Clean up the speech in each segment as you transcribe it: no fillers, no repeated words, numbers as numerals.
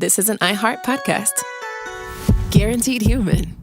This is an iHeart podcast. Guaranteed human.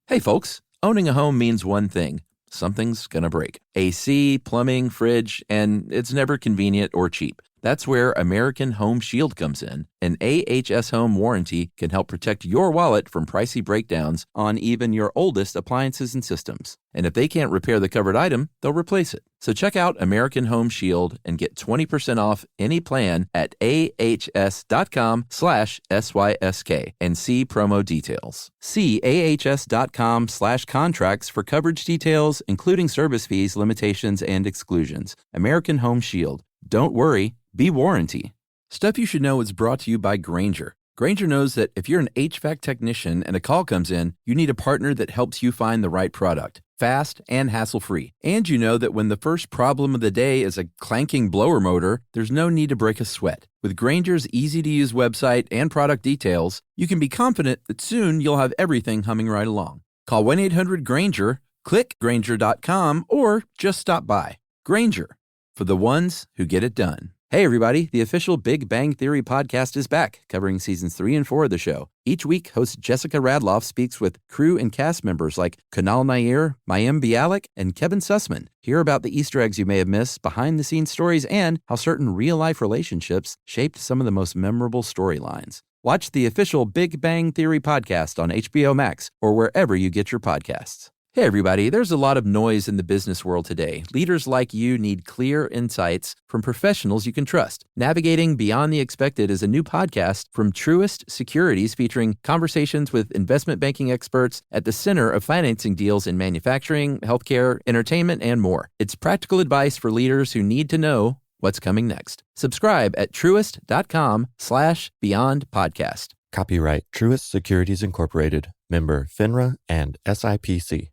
Hey folks, owning a home means one thing. Something's gonna break. AC, plumbing, fridge, and it's never convenient or cheap. That's where American Home Shield comes in. An AHS Home warranty can help protect your wallet from pricey breakdowns on even your oldest appliances and systems. And if they can't repair the covered item, they'll replace it. So check out American Home Shield and get 20% off any plan at ahs.com/SYSK and see promo details. See ahs.com/contracts for coverage details, including service fees, limitations, and exclusions. American Home Shield. Don't worry, be warranty. Stuff You Should Know is brought to you by Grainger. Grainger knows that if you're an HVAC technician and a call comes in, you need a partner that helps you find the right product, fast and hassle-free. And you know that when the first problem of the day is a clanking blower motor, there's no need to break a sweat. With Grainger's easy-to-use website and product details, you can be confident that soon you'll have everything humming right along. Call 1-800-GRAINGER, click Grainger.com, or just stop by. Grainger, for the ones who get it done. Hey everybody, the official Big Bang Theory podcast is back, covering seasons 3 and 4 of the show. Each week, host Jessica Radloff speaks with crew and cast members like Kunal Nair, Mayim Bialik, and Kevin Sussman. Hear about the Easter eggs you may have missed, behind-the-scenes stories, and how certain real-life relationships shaped some of the most memorable storylines. Watch the official Big Bang Theory podcast on HBO Max or wherever you get your podcasts. Hey everybody, there's a lot of noise in the business world today. Leaders like you need clear insights from professionals you can trust. Navigating Beyond the Expected is a new podcast from Truist Securities featuring conversations with investment banking experts at the center of financing deals in manufacturing, healthcare, entertainment, and more. It's practical advice for leaders who need to know what's coming next. Subscribe at truist.com/Beyond Podcast. Copyright Truist Securities Incorporated, member FINRA and SIPC.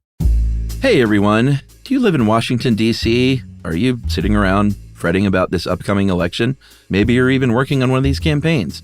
Hey everyone, do you live in Washington, D.C.? Are you sitting around fretting about this upcoming election? Maybe you're even working on one of these campaigns.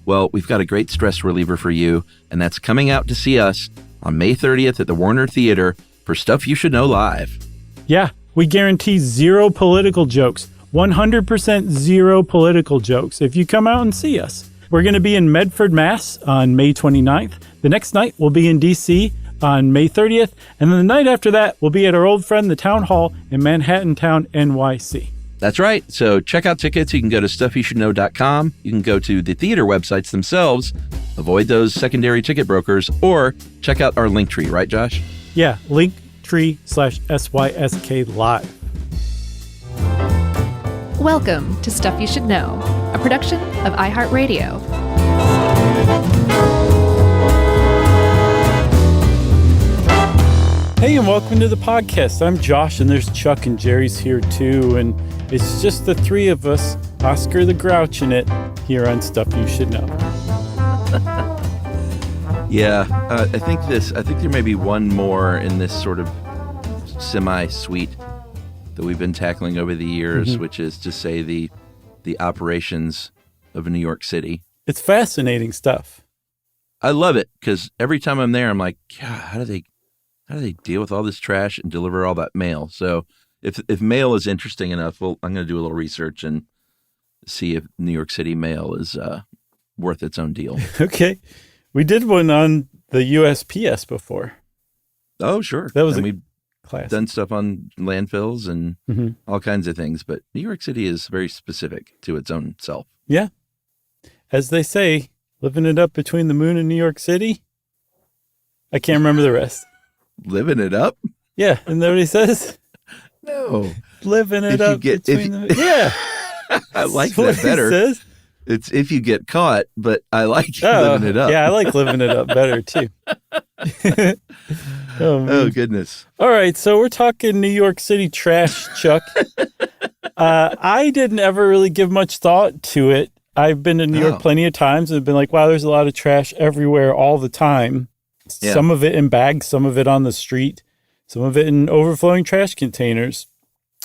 Well, we've got a great stress reliever for you, and that's coming out to see us on May 30th at the Warner Theater for Stuff You Should Know Live. Yeah, we guarantee zero political jokes, 100% zero political jokes if you come out and see us. We're going to be in Medford, Mass on May 29th. The next night we'll be in D.C. on May 30th, and then the night after that, we'll be at our old friend, the Town Hall in Manhattan Town, NYC. That's right. So check out tickets. You can go to StuffYouShouldKnow.com. You can go to the theater websites themselves, avoid those secondary ticket brokers, or check out our link tree, right, Josh? Yeah, linktree/SYSK Live. Welcome to Stuff You Should Know, a production of iHeartRadio. Hey, and welcome to the podcast. I'm Josh, and there's Chuck and Jerry's here too, and it's just the three of us, Oscar the Grouch in it, here on Stuff You Should Know. Yeah, I think there may be one more in this sort of semi-suite that we've been tackling over the years, which is to say the operations of New York City. It's fascinating stuff. I love it because every time I'm there, I'm like, God, how do they deal with all this trash and deliver all that mail? So if mail is interesting enough, I'm going to do a little research and see if New York City mail is worth its own deal. Okay. We did one on the USPS before. Oh, sure. That was we've classic. Done stuff on landfills and all kinds of things. But New York City is very specific to its own self. Yeah. As they say, living it up between the moon and New York City. I can't remember the rest. Living it up? Yeah, isn't that what he says? No. Living it up between the... Yeah. I like that better. Says. It's if you get caught, but I like living it up. Yeah, I like living it up better, too. Oh, goodness. All right, so we're talking New York City trash, Chuck. I didn't ever really give much thought to it. I've been to New York plenty of times and been like, wow, there's a lot of trash everywhere all the time. Yeah. Some of it in bags, some of it on the street, some of it in overflowing trash containers.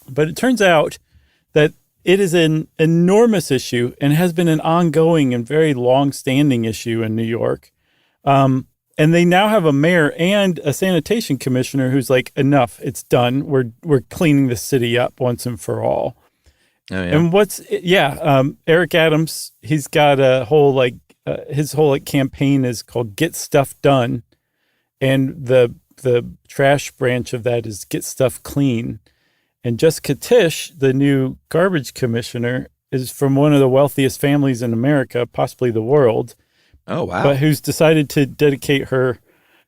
But it turns out that it is an enormous issue and has been an ongoing and very long-standing issue in New York. And they now have a mayor and a sanitation commissioner who's like, enough, it's done. We're cleaning the city up once and for all. Oh, yeah. And Eric Adams, he's got a whole his whole campaign is called Get Stuff Done. And the trash branch of that is Get Stuff Clean. And Jessica Tisch, the new garbage commissioner, is from one of the wealthiest families in America, possibly the world. Oh, wow. But who's decided to dedicate her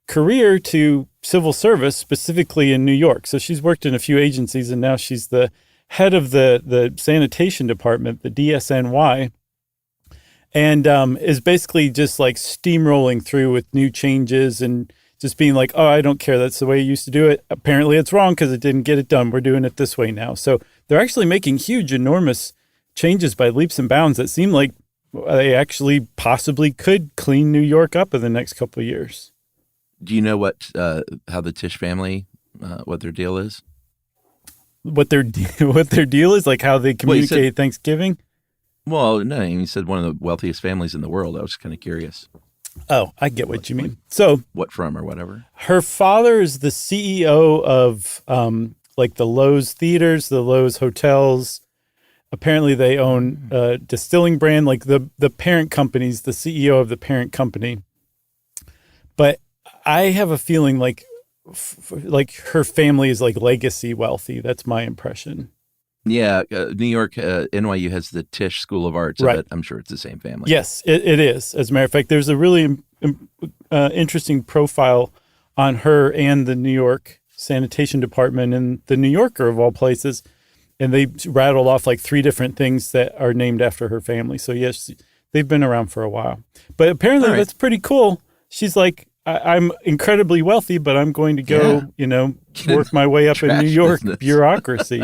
career to civil service, specifically in New York. So she's worked in a few agencies, and now she's the head of the sanitation department, the DSNY, and is basically just like steamrolling through with new changes and just being like, oh, I don't care. That's the way you used to do it. Apparently it's wrong because it didn't get it done. We're doing it this way now. So they're actually making huge, enormous changes by leaps and bounds that seem like they actually possibly could clean New York up in the next couple of years. Do you know how the Tisch family, what their deal is? What their deal is, like how they communicate Thanksgiving? Well, no, you said one of the wealthiest families in the world. I was kind of curious. Oh, I get what you mean. So what from or whatever? Her father is the CEO of like the Lowe's theaters, the Lowe's hotels. Apparently they own a distilling brand, like the parent company's the CEO of the parent company. But I have a feeling like her family is like legacy wealthy. That's my impression. Yeah, New York, NYU has the Tisch School of Arts. Right. I'm sure it's the same family. Yes, it is. As a matter of fact, there's a really interesting profile on her and the New York sanitation department in the New Yorker, of all places. And they rattled off like 3 different things that are named after her family. So yes, they've been around for a while. But apparently that's pretty cool. She's like, I'm incredibly wealthy, but I'm going to go, work my way up in New York bureaucracy,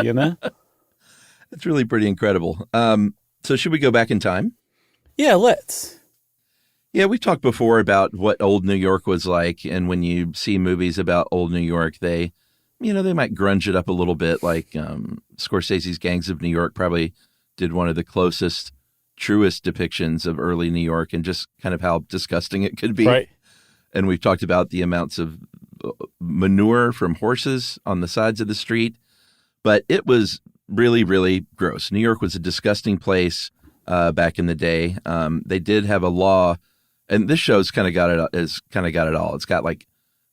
It's really pretty incredible. So should we go back in time? Yeah, let's. Yeah, we talked before about what old New York was like. And when you see movies about old New York, they might grunge it up a little bit. Like Scorsese's Gangs of New York probably did one of the closest, truest depictions of early New York and just kind of how disgusting it could be. Right. And we've talked about the amounts of manure from horses on the sides of the street. But it was really, really gross. New York was a disgusting place back in the day. They did have a law, and this show's kind of got it all. It's got like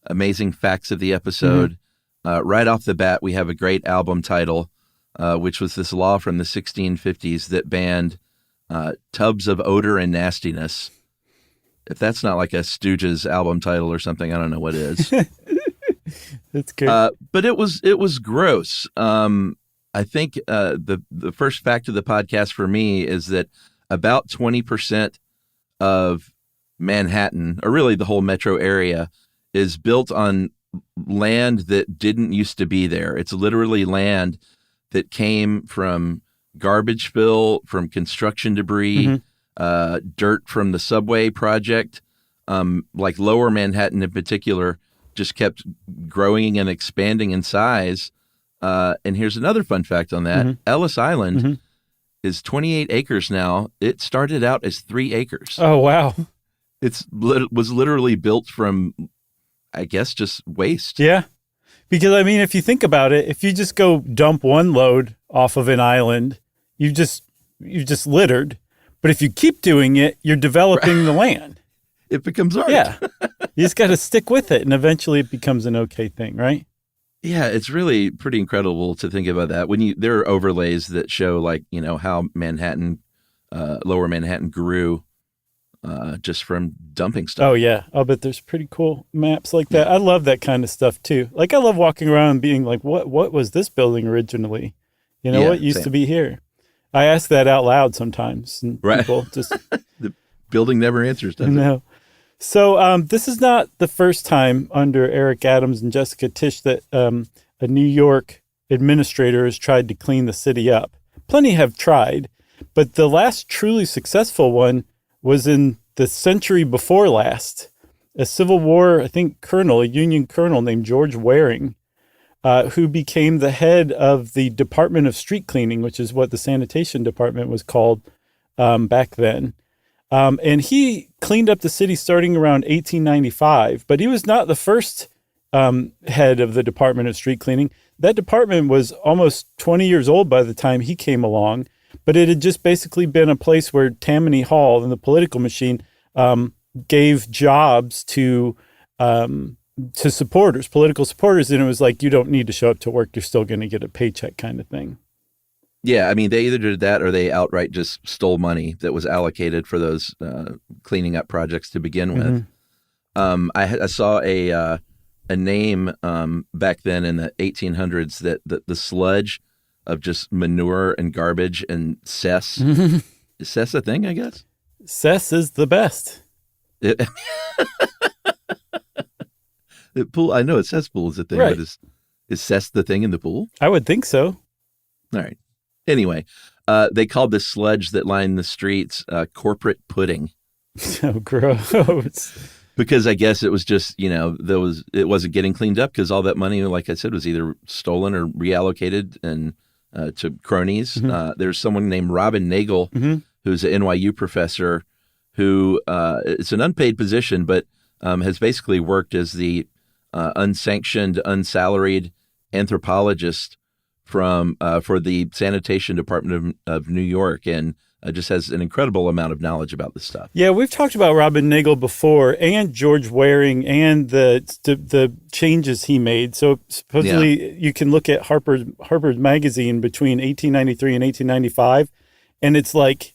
amazing facts of the episode. Mm-hmm. Right off the bat, we have a great album title, which was this law from the 1650s that banned tubs of odor and nastiness. If that's not like a Stooges album title or something, I don't know what is. That's good. But it was gross. I think the first fact of the podcast for me is that about 20% of Manhattan, or really the whole metro area, is built on land that didn't used to be there. It's literally land that came from garbage fill, from construction debris, dirt from the subway project. Like Lower Manhattan in particular just kept growing and expanding in size. And here's another fun fact on that. Ellis Island is 28 acres now. It started out as 3 acres. Oh, wow. It was literally built from, I guess, just waste. Yeah. Because, I mean, if you think about it, if you just go dump one load off of an island, you just littered. But if you keep doing it, you're developing the land. It becomes art. Yeah. You just got to stick with it, and eventually it becomes an okay thing, right? Yeah, it's really pretty incredible to think about that. There are overlays that show how Manhattan, Lower Manhattan grew just from dumping stuff. Oh yeah, I'll bet there's pretty cool maps like that. I love that kind of stuff too. Like I love walking around and being like, what was this building originally? What used to be here? I ask that out loud sometimes, and people just the building never answers, does it? No. So this is not the first time under Eric Adams and Jessica Tisch that a New York administrator has tried to clean the city up. Plenty have tried, but the last truly successful one was in the century before last. A Civil War, I think, a Union colonel named George Waring, who became the head of the Department of Street Cleaning, which is what the sanitation department was called back then. And he cleaned up the city starting around 1895, but he was not the first head of the Department of Street Cleaning. That department was almost 20 years old by the time he came along, but it had just basically been a place where Tammany Hall and the political machine gave jobs to supporters, political supporters, and it was like, you don't need to show up to work, you're still going to get a paycheck kind of thing. Yeah, I mean, they either did that or they outright just stole money that was allocated for those cleaning up projects to begin with. I saw a name back then in the 1800s that the sludge of just manure and garbage and cess. Is cess a thing, I guess? Cess is the best. The pool, I know cesspool is a thing, right. But is cess the thing in the pool? I would think so. All right. Anyway, they called this sludge that lined the streets corporate pudding. So gross. Because I guess it was just, it wasn't getting cleaned up because all that money, like I said, was either stolen or reallocated and to cronies. There's someone named Robin Nagel, who's an NYU professor, who it's an unpaid position, but has basically worked as the unsanctioned, unsalaried anthropologist for the sanitation department of New York, and just has an incredible amount of knowledge about this stuff. Yeah, we've talked about Robin Nagel before, and George Waring, and the changes he made. So supposedly you can look at Harper's Magazine between 1893 and 1895, and it's like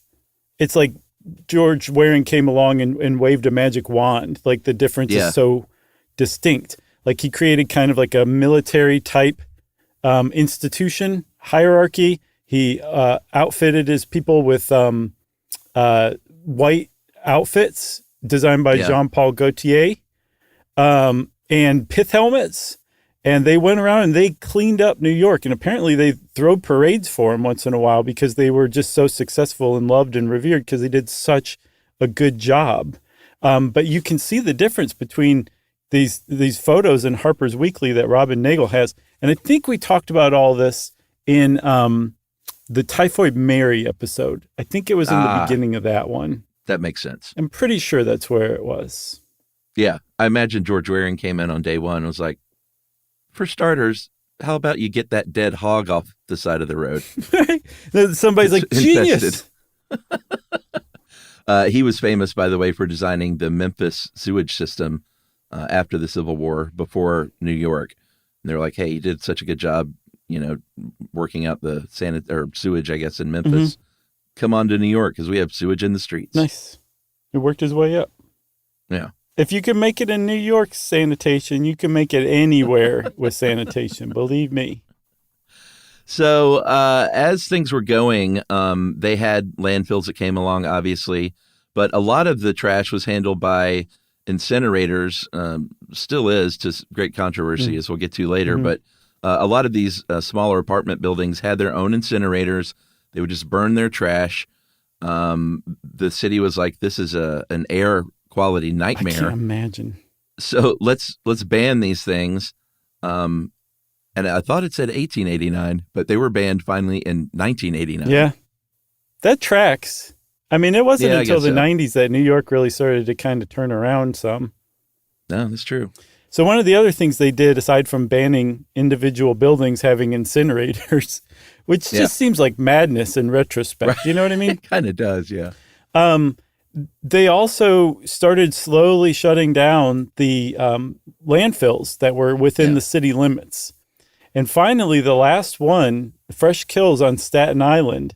George Waring came along and waved a magic wand. Like the difference is so distinct. Like he created kind of like a military type institution hierarchy. He outfitted his people with white outfits designed by Jean-Paul Gaultier and pith helmets. And they went around and they cleaned up New York. And apparently they throw parades for him once in a while because they were just so successful and loved and revered because they did such a good job. But you can see the difference between these photos in Harper's Weekly that Robin Nagel has. And I think we talked about all this in the Typhoid Mary episode. I think it was in the beginning of that one. That makes sense. I'm pretty sure that's where it was. Yeah. I imagine George Waring came in on day one and was like, for starters, how about you get that dead hog off the side of the road? Somebody's like, genius. He was famous, by the way, for designing the Memphis sewage system after the Civil War, before New York. And they're like, hey, you did such a good job, working out the sewage, I guess, in Memphis. Come on to New York because we have sewage in the streets. Nice. He worked his way up. Yeah. If you can make it in New York sanitation, you can make it anywhere with sanitation. Believe me. So as things were going, they had landfills that came along, obviously, but a lot of the trash was handled by incinerators, still is, to great controversy, as we'll get to later. But a lot of these smaller apartment buildings had their own incinerators. They would just burn their trash. The city was like, this is an air quality nightmare. I can't imagine. So let's ban these things. And I thought it said 1889, but they were banned finally in 1989. Yeah. That tracks. I mean, it wasn't until the 90s that New York really started to kind of turn around some. No, that's true. So one of the other things they did, aside from banning individual buildings having incinerators, which just seems like madness in retrospect. Right. You know what I mean? It kind of does, yeah. They also started slowly shutting down the landfills that were within the city limits. And finally, the last one, Fresh Kills on Staten Island,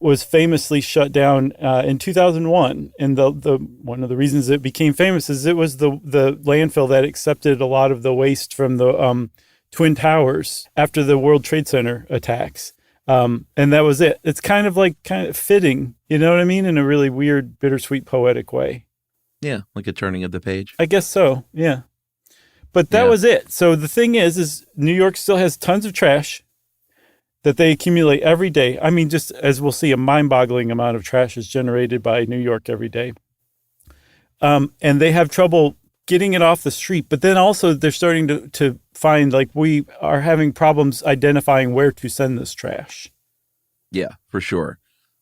was famously shut down in 2001. And the one of the reasons it became famous is it was the landfill that accepted a lot of the waste from the Twin Towers after the World Trade Center attacks. And that was it. It's kind of fitting, you know what I mean? In a really weird, bittersweet, poetic way. Yeah, like a turning of the page. I guess so, yeah. But that was it. So the thing is New York still has tons of trash that they accumulate every day. I mean, just as we'll see, a mind-boggling amount of trash is generated by New York every day. And they have trouble getting it off the street. But then also they're starting to find, like, we are having problems identifying where to send this trash. Yeah, for sure.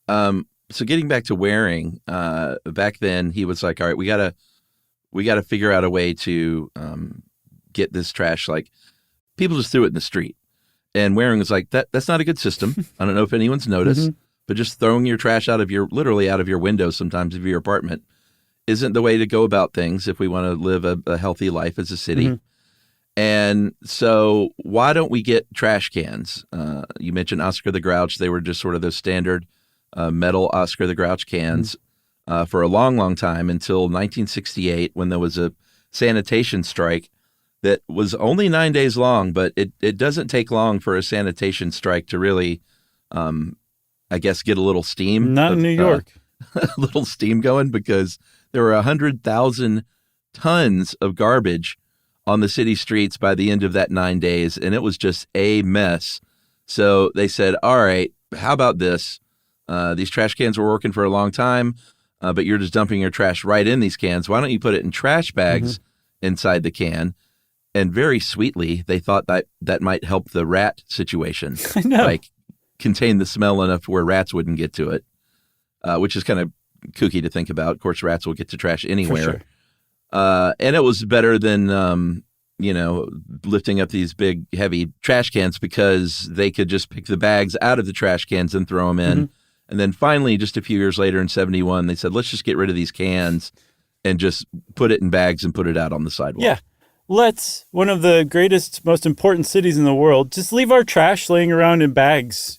So getting back to Waring, back then he was like, all right, we gotta figure out a way to get this trash. Like, people just threw it in the street. And Waring was like, that's not a good system. I don't know if anyone's noticed, but just throwing your trash literally out of your window sometimes of your apartment isn't the way to go about things if we want to live a healthy life as a city. Mm-hmm. And so why don't we get trash cans? You mentioned Oscar the Grouch. They were just sort of those standard metal Oscar the Grouch cans for a long, long time until 1968 when there was a sanitation strike that was only 9 days long, but it doesn't take long for a sanitation strike to really, I guess, get a little steam. Not in New York. A little steam going because there were 100,000 tons of garbage on the city streets by the end of that 9 days, and it was just a mess. So they said, all right, how about this? These trash cans were working for a long time, but you're just dumping your trash right in these cans. Why don't you put it in trash bags inside the can? And very sweetly, they thought that might help the rat situation. I know. Like contain the smell enough where rats wouldn't get to it, which is kind of kooky to think about. Of course, rats will get to trash anywhere. For sure. And it was better than, lifting up these big, heavy trash cans because they could just pick the bags out of the trash cans and throw them in. And then finally, just a few years later in 71, they said, let's just get rid of these cans and just put it in bags and put it out on the sidewalk. Yeah. Let's, one of the greatest, most important cities in the world, just leave our trash laying around in bags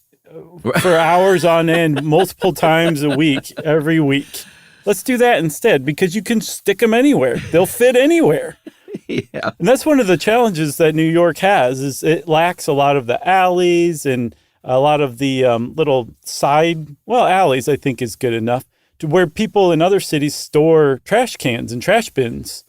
for hours on end, multiple times a week, every week. Let's do that instead because you can stick them anywhere. They'll fit anywhere. Yeah. And that's one of the challenges that New York has is it lacks a lot of the alleys and a lot of the little alleys I think is good enough to where people in other cities store trash cans and trash bins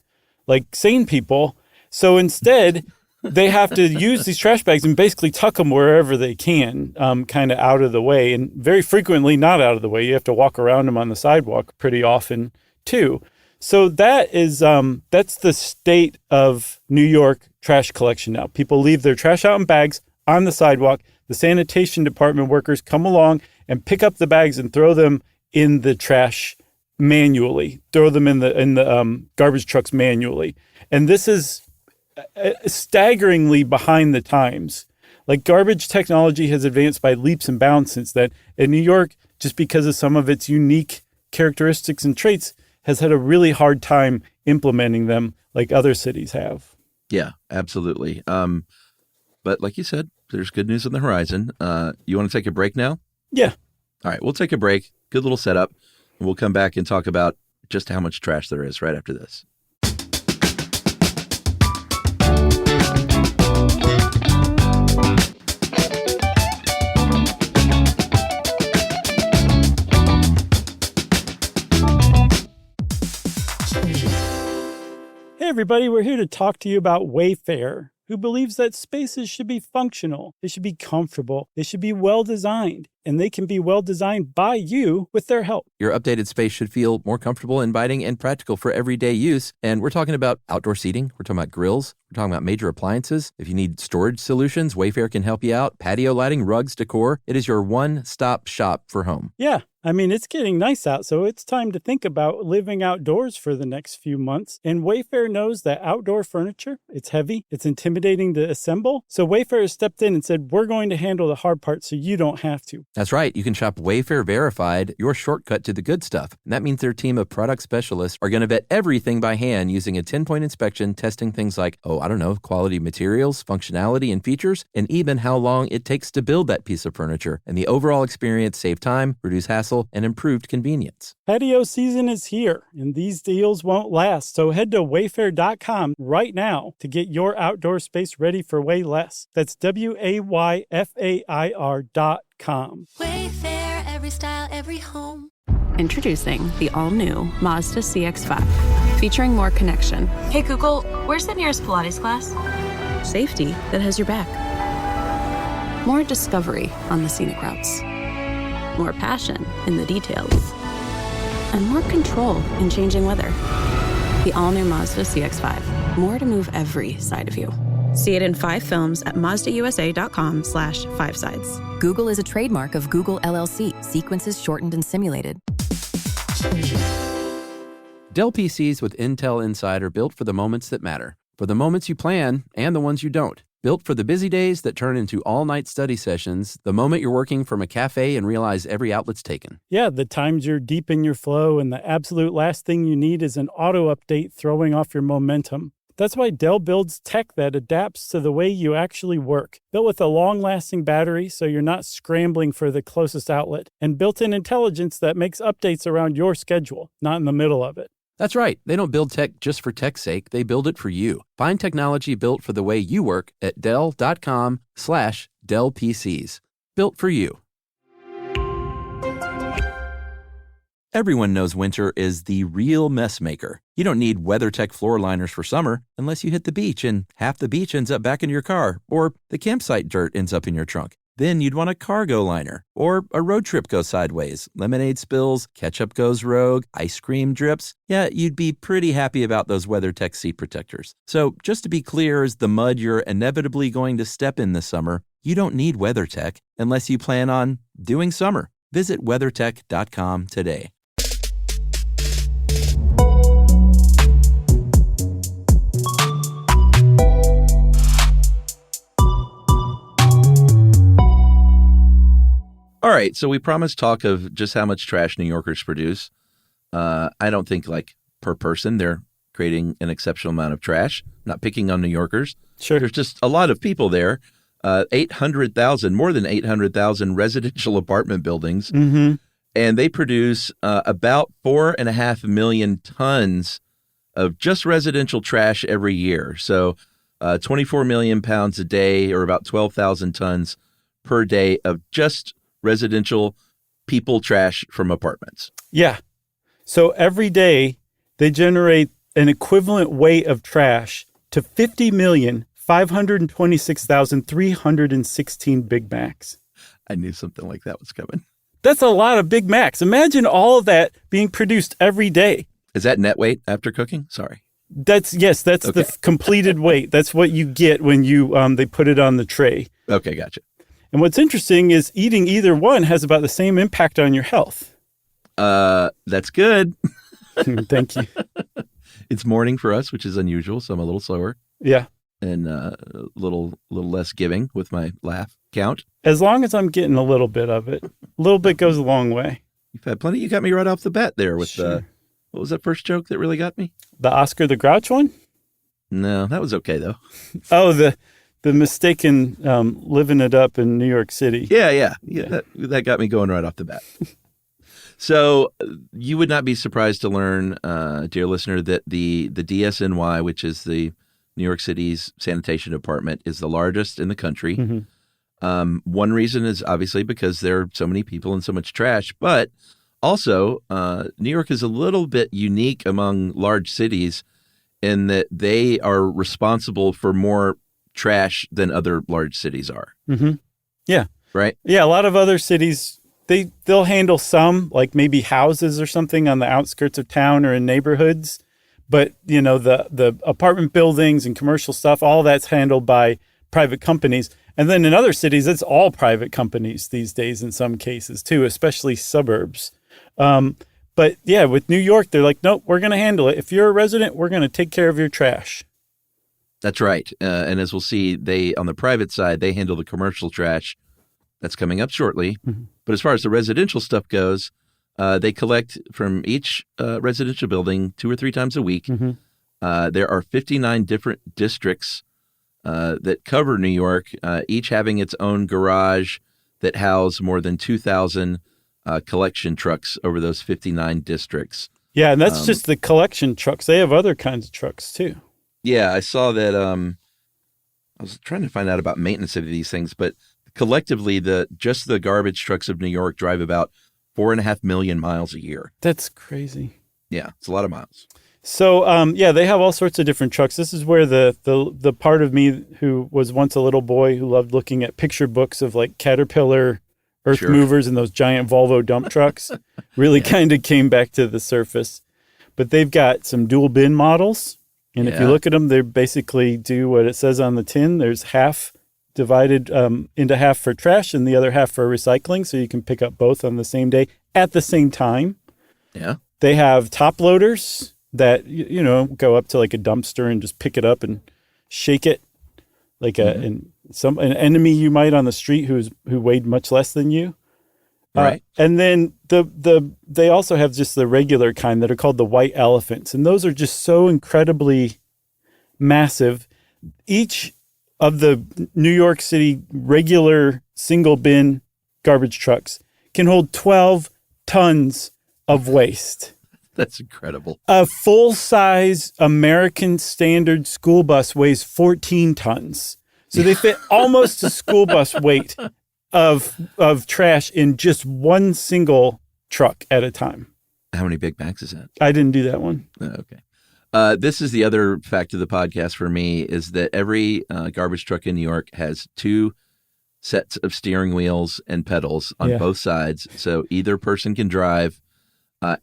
like sane people. So instead, they have to use these trash bags and basically tuck them wherever they can, kind of out of the way, and very frequently not out of the way. You have to walk around them on the sidewalk pretty often, too. So that is that's the state of New York trash collection now. People leave their trash out in bags on the sidewalk. The sanitation department workers come along and pick up the bags and throw them in the trash manually, throw them in the garbage trucks manually. And this is staggeringly behind the times. Like garbage technology has advanced by leaps and bounds since then. In New York, just because of some of its unique characteristics and traits, has had a really hard time implementing them like other cities have. Yeah, absolutely. But like you said, there's good news on the horizon. You want to take a break now? Yeah. All right, we'll take a break. Good little setup. And we'll come back and talk about just how much trash there is right after this. Hey everybody, we're here to talk to you about Wayfair, who believes that spaces should be functional, they should be comfortable, they should be well designed, and they can be well designed by you with their help. Your updated space should feel more comfortable, inviting, and practical for everyday use. And we're talking about outdoor seating, we're talking about grills, we're talking about major appliances. If you need storage solutions, Wayfair can help you out. Patio lighting, rugs, decor. It is your one-stop shop for home. Yeah. I mean, it's getting nice out, so it's time to think about living outdoors for the next few months. And Wayfair knows that outdoor furniture, it's heavy, it's intimidating to assemble. So Wayfair has stepped in and said, we're going to handle the hard part so you don't have to. That's right. You can shop Wayfair Verified, your shortcut to the good stuff. And that means their team of product specialists are going to vet everything by hand using a 10-point inspection, testing things like, quality materials, functionality, and features, and even how long it takes to build that piece of furniture. And the overall experience save time, reduce hassle, and improved convenience. Patio season is here, and these deals won't last. So head to wayfair.com right now to get your outdoor space ready for way less. That's WAYFAIR.com. Wayfair, every style, every home. Introducing the all-new Mazda CX-5, featuring more connection. Hey Google, where's the nearest Pilates class? Safety that has your back. More discovery on the scenic routes. More passion in the details. And more control in changing weather. The all-new Mazda CX-5. More to move every side of you. See it in 5 films at MazdaUSA.com/5sides. Google is a trademark of Google LLC. Sequences shortened and simulated. Dell PCs with Intel Inside are built for the moments that matter. For the moments you plan and the ones you don't. Built for the busy days that turn into all-night study sessions the moment you're working from a cafe and realize every outlet's taken. Yeah, the times you're deep in your flow, and the absolute last thing you need is an auto update throwing off your momentum. That's why Dell builds tech that adapts to the way you actually work. Built with a long-lasting battery so you're not scrambling for the closest outlet, and built-in intelligence that makes updates around your schedule, not in the middle of it. That's right. They don't build tech just for tech's sake. They build it for you. Find technology built for the way you work at Dell.com/Dell PCs. Built for you. Everyone knows winter is the real mess maker. You don't need WeatherTech floor liners for summer unless you hit the beach and half the beach ends up back in your car, or the campsite dirt ends up in your trunk. Then you'd want a cargo liner, or a road trip goes sideways, lemonade spills, ketchup goes rogue, ice cream drips. Yeah, you'd be pretty happy about those WeatherTech seat protectors. So just to be clear, as the mud you're inevitably going to step in this summer, you don't need WeatherTech unless you plan on doing summer. Visit WeatherTech.com today. All right, so we promised talk of just how much trash New Yorkers produce. I don't think, like, per person, they're creating an exceptional amount of trash. Not picking on New Yorkers. Sure. There's just a lot of people there. 800,000, more than 800,000 residential apartment buildings. Mm-hmm. And they produce about 4.5 million tons of just residential trash every year. So 24 million pounds a day, or about 12,000 tons per day of just residential people trash from apartments. Yeah. So every day they generate an equivalent weight of trash to 50,526,316 Big Macs. I knew something like that was coming. That's a lot of Big Macs. Imagine all of that being produced every day. Is that net weight after cooking? Sorry. That's okay. The completed weight. That's what you get when you they put it on the tray. Okay, gotcha. And what's interesting is eating either one has about the same impact on your health. That's good. Thank you. It's morning for us, which is unusual, so I'm a little slower. Yeah. And a little less giving with my laugh count. As long as I'm getting a little bit of it. A little bit goes a long way. You've had plenty. You got me right off the bat there with Sure. What was that first joke that really got me? The Oscar the Grouch one? No, that was okay, though. Oh, the mistaken living it up in New York City. Yeah. That got me going right off the bat. So you would not be surprised to learn, dear listener, that the DSNY, which is the New York City's sanitation department, is the largest in the country. Mm-hmm. One reason is obviously because there are so many people and so much trash, but also New York is a little bit unique among large cities in that they are responsible for more trash than other large cities are. Mm-hmm. Yeah. Right? Yeah, a lot of other cities, they'll handle some, like maybe houses or something on the outskirts of town or in neighborhoods. But, you know, the apartment buildings and commercial stuff, all that's handled by private companies. And then in other cities, it's all private companies these days in some cases too, especially suburbs. But yeah, with New York, they're like, nope, we're going to handle it. If you're a resident, we're going to take care of your trash. That's right. And as we'll see, they, on the private side, they handle the commercial trash. That's coming up shortly. Mm-hmm. But as far as the residential stuff goes, they collect from each residential building 2 or 3 times a week. Mm-hmm. There are 59 different districts that cover New York, each having its own garage that house more than 2,000 collection trucks over those 59 districts. Yeah, and that's just the collection trucks. They have other kinds of trucks too. Yeah, I saw that. I was trying to find out about maintenance of these things, but collectively, just the garbage trucks of New York drive about 4.5 million miles a year. That's crazy. Yeah, it's a lot of miles. So, yeah, they have all sorts of different trucks. This is where the part of me who was once a little boy who loved looking at picture books of like Caterpillar earth movers and those giant Volvo dump trucks really kind of came back to the surface. But they've got some dual bin models. And if you look at them, they basically do what it says on the tin. There's half divided into half for trash and the other half for recycling. So you can pick up both on the same day at the same time. Yeah. They have top loaders that, you know, go up to like a dumpster and just pick it up and shake it. like an enemy you might on the street who weighed much less than you. Right. And then they also have just the regular kind that are called the white elephants. And those are just so incredibly massive. Each of the New York City regular single bin garbage trucks can hold 12 tons of waste. That's incredible. A full-size American standard school bus weighs 14 tons. So they fit almost a school bus weight of trash in just one single truck at a time. How many Big Macs is that? I didn't do that one. Oh, okay. This is the other fact of the podcast for me is that every garbage truck in New York has 2 sets of steering wheels and pedals on both sides. So either person can drive.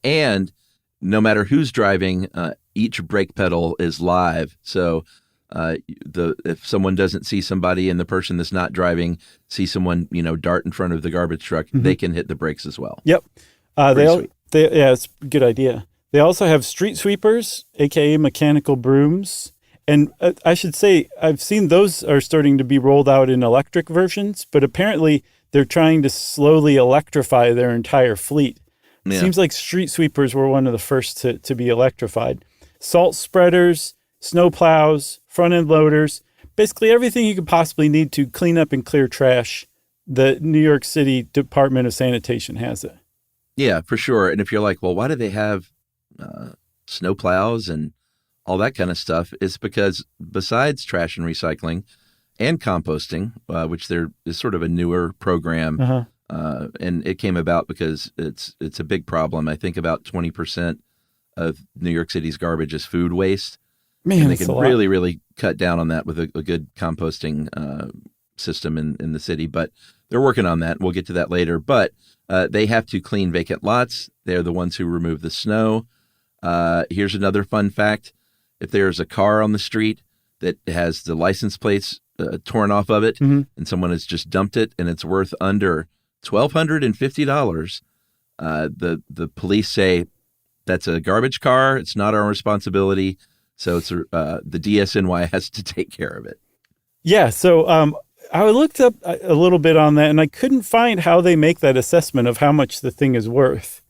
And no matter who's driving, each brake pedal is live. So if someone doesn't see somebody and the person that's not driving see someone, dart in front of the garbage truck, they can hit the brakes as well. Yep. It's a good idea. They also have street sweepers, aka mechanical brooms. And I should say, I've seen those are starting to be rolled out in electric versions, but apparently they're trying to slowly electrify their entire fleet. It seems like street sweepers were one of the first to be electrified. Salt spreaders, snow plows, front end loaders, basically everything you could possibly need to clean up and clear trash. The New York City Department of Sanitation has it. Yeah, for sure. And if you're like, well, why do they have snow plows and all that kind of stuff? It's because besides trash and recycling and composting, which there is sort of a newer program, and it came about because it's a big problem. I think about 20% of New York City's garbage is food waste. Man, and they can really, really cut down on that with a good composting system in the city. But they're working on that. We'll get to that later. But they have to clean vacant lots. They're the ones who remove the snow. Here's another fun fact. If there's a car on the street that has the license plates torn off of it and someone has just dumped it and it's worth under $1,250, the police say that's a garbage car. It's not our responsibility. So it's the DSNY has to take care of it. Yeah. So I looked up a little bit on that and I couldn't find how they make that assessment of how much the thing is worth.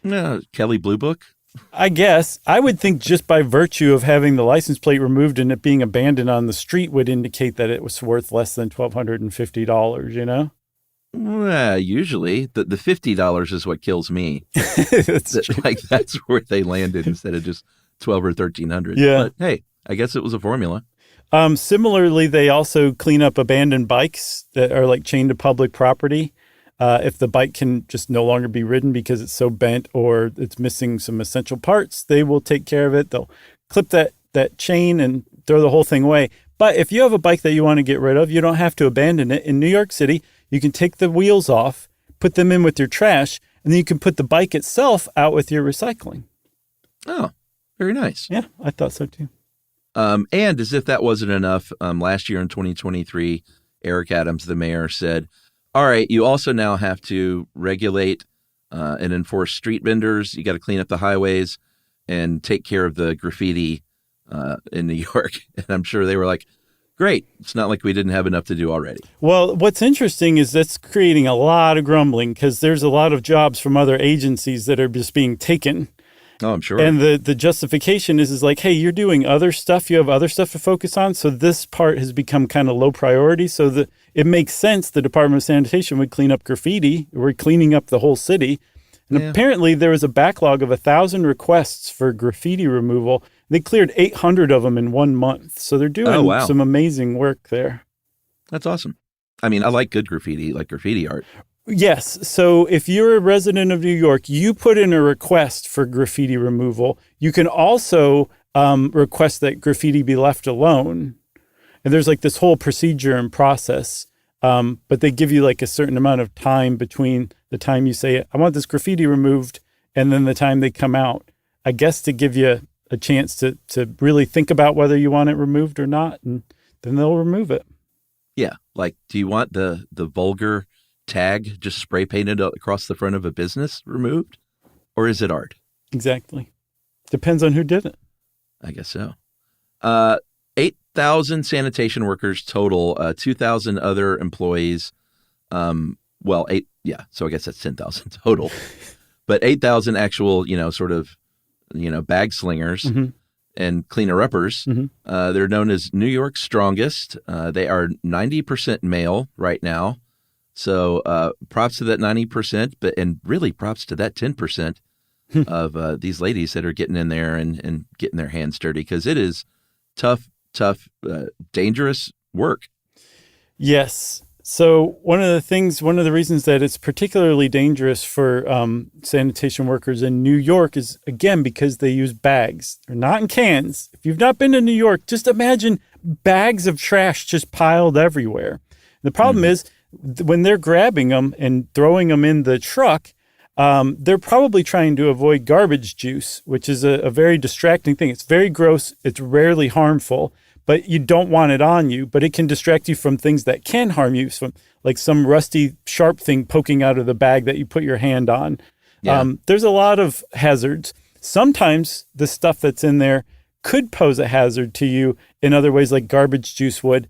No, Kelly Blue Book. I guess I would think just by virtue of having the license plate removed and it being abandoned on the street would indicate that it was worth less than $1,250, Usually the $50 is what kills me. That's where they landed instead of just $1,200 or $1,300. Yeah. But hey, I guess it was a formula. Similarly, they also clean up abandoned bikes that are like chained to public property. If the bike can just no longer be ridden because it's so bent or it's missing some essential parts, they will take care of it. They'll clip that chain and throw the whole thing away. But if you have a bike that you want to get rid of, you don't have to abandon it. In New York City, you can take the wheels off, put them in with your trash, and then you can put the bike itself out with your recycling. Oh, very nice. Yeah, I thought so too. And as if that wasn't enough, last year in 2023, Eric Adams, the mayor, said, all right, you also now have to regulate and enforce street vendors. You got to clean up the highways and take care of the graffiti in New York. And I'm sure they were like, great. It's not like we didn't have enough to do already. Well, what's interesting is that's creating a lot of grumbling because there's a lot of jobs from other agencies that are just being taken. Oh, I'm sure. And the justification is like, hey, you're doing other stuff. You have other stuff to focus on. So this part has become kind of low priority. So it makes sense the Department of Sanitation would clean up graffiti. We're cleaning up the whole city. And apparently there was a backlog of 1,000 requests for graffiti removal. They cleared 800 of them in 1 month. So they're doing some amazing work there. That's awesome. I mean, I like good graffiti, like graffiti art. Yes. So if you're a resident of New York, you put in a request for graffiti removal. You can also request that graffiti be left alone. And there's like this whole procedure and process. But they give you like a certain amount of time between the time you say, I want this graffiti removed, and then the time they come out, I guess to give you a chance to really think about whether you want it removed or not. And then they'll remove it. Yeah. Like, do you want the vulgar tag just spray painted across the front of a business removed, or is it art? Exactly. Depends on who did it. I guess so. 8,000 sanitation workers total, 2,000 other employees. So I guess that's 10,000 total, but 8,000 actual, sort of, bag slingers and cleaner-uppers. They're known as New York's strongest. They are 90% male right now. So props to that 90%, and really props to that 10% of these ladies that are getting in there and getting their hands dirty, because it is tough, dangerous work. Yes. So one of the reasons that it's particularly dangerous for sanitation workers in New York is, again, because they use bags. They're not in cans. If you've not been to New York, just imagine bags of trash just piled everywhere. The problem is when they're grabbing them and throwing them in the truck, they're probably trying to avoid garbage juice, which is a very distracting thing. It's very gross. It's rarely harmful, but you don't want it on you. But it can distract you from things that can harm you, from like some rusty, sharp thing poking out of the bag that you put your hand on. Yeah. There's a lot of hazards. Sometimes the stuff that's in there could pose a hazard to you in other ways, like garbage juice would.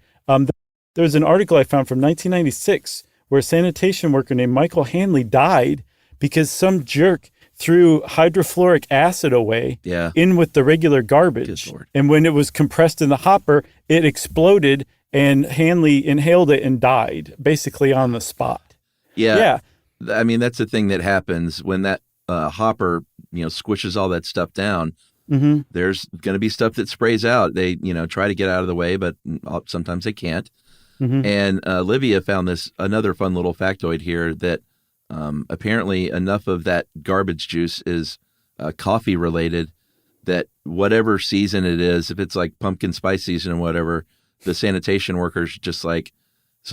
There was an article I found from 1996 where a sanitation worker named Michael Hanley died because some jerk threw hydrofluoric acid away in with the regular garbage. And when it was compressed in the hopper, it exploded and Hanley inhaled it and died basically on the spot. Yeah. I mean, that's the thing that happens when that hopper, squishes all that stuff down. There's going to be stuff that sprays out. They, try to get out of the way, but sometimes they can't. And Livia found another fun little factoid here that apparently enough of that garbage juice is coffee related that whatever season it is, if it's like pumpkin spice season or whatever, the sanitation workers it's like,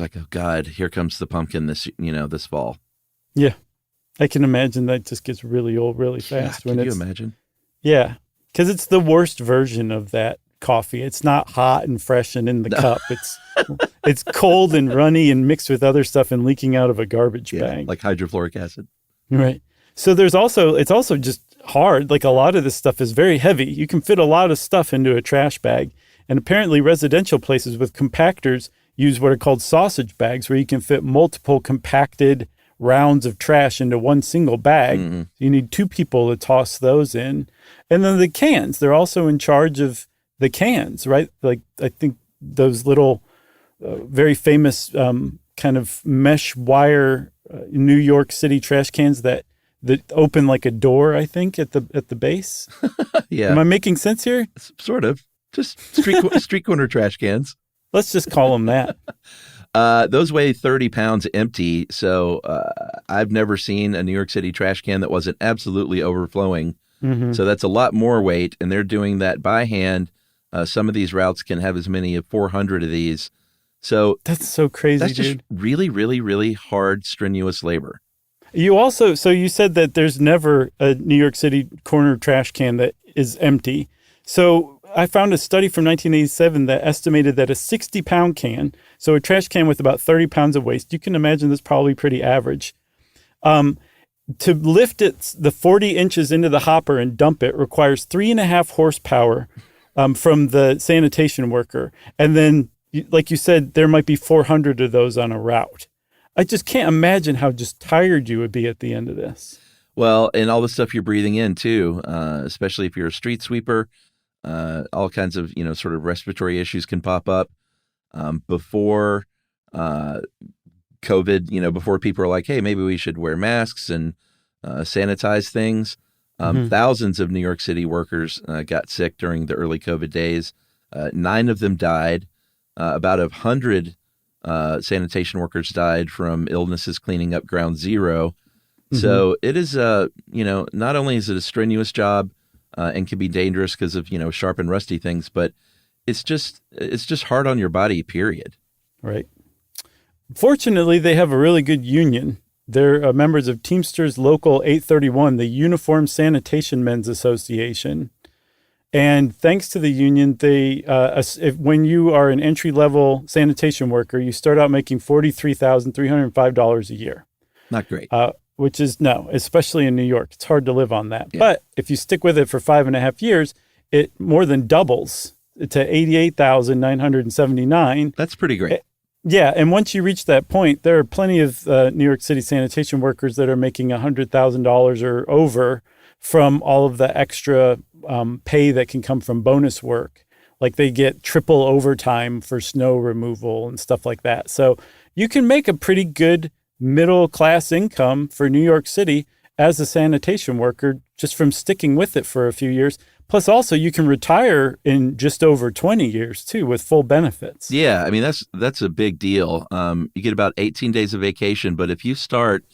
oh God, here comes the pumpkin this fall. Yeah. I can imagine that just gets really old really fast. Can you imagine? Yeah. Because it's the worst version of that coffee. It's not hot and fresh and in the cup. It's cold and runny and mixed with other stuff and leaking out of a garbage bag. Like hydrofluoric acid. Right. So it's also just hard. Like a lot of this stuff is very heavy. You can fit a lot of stuff into a trash bag. And apparently residential places with compactors use what are called sausage bags, where you can fit multiple compacted rounds of trash into one single bag. You need two people to toss those in. And then the cans, they're also in charge of the cans, right? Like I think those little very famous kind of mesh wire New York City trash cans that open like a door, I think, at the base. Yeah. Am I making sense here? Sort of. Just street corner trash cans. Let's just call them that. Those weigh 30 pounds empty. So I've never seen a New York City trash can that wasn't absolutely overflowing. So that's a lot more weight. And they're doing that by hand. Some of these routes can have as many as 400 of these. So that's so crazy, that's just dude. really, really, really hard, strenuous labor. So you said that there's never a New York City corner trash can that is empty. So I found a study from 1987 that estimated that a 60-pound can, so a trash can with about 30 pounds of waste, you can imagine that's probably pretty average. To lift it the 40 inches into the hopper and dump it requires 3.5 horsepower from the sanitation worker. And then, like you said, there might be 400 of those on a route. I just can't imagine how just tired you would be at the end of this. Well, and all the stuff you're breathing in too, especially if you're a street sweeper, all kinds of, sort of respiratory issues can pop up. Before COVID, before people are like, hey, maybe we should wear masks and sanitize things. Thousands of New York City workers got sick during the early COVID days. 9 of them died. About 100 sanitation workers died from illnesses cleaning up ground zero. So it is, not only is it a strenuous job and can be dangerous because of, sharp and rusty things, but it's just hard on your body, period. Right. Fortunately, they have a really good union. They're members of Teamsters Local 831, the Uniform Sanitation Men's Association. And thanks to the union, when you are an entry-level sanitation worker, you start out making $43,305 a year. Not great. Which is, no, especially in New York. It's hard to live on that. Yeah. But if you stick with it for 5.5 years, it more than doubles. to 88,979. That's pretty great. Yeah, and once you reach that point, there are plenty of New York City sanitation workers that are making $100,000 or over from all of the extra pay that can come from bonus work. Like they get triple overtime for snow removal and stuff like that. So you can make a pretty good middle class income for New York City as a sanitation worker just from sticking with it for a few years. Plus, also, you can retire in just over 20 years, too, with full benefits. Yeah, I mean, that's a big deal. You get about 18 days of vacation, but if you start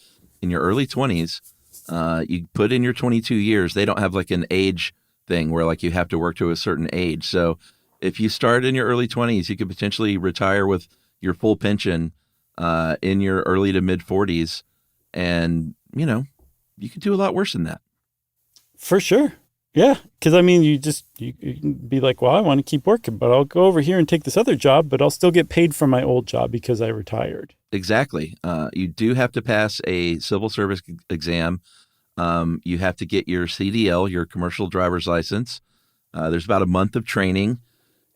in your early 20s, you put in your 22 years, they don't have like an age thing where like you have to work to a certain age. So if you start in your early 20s, you could potentially retire with your full pension in your early to mid 40s. And, you know, you could do a lot worse than that. For sure. Yeah, because I mean, you can be like, well, I want to keep working, but I'll go over here and take this other job, but I'll still get paid for my old job because I retired. Exactly. You do have to pass a civil service exam. You have to get your CDL, your commercial driver's license. There's about a month of training,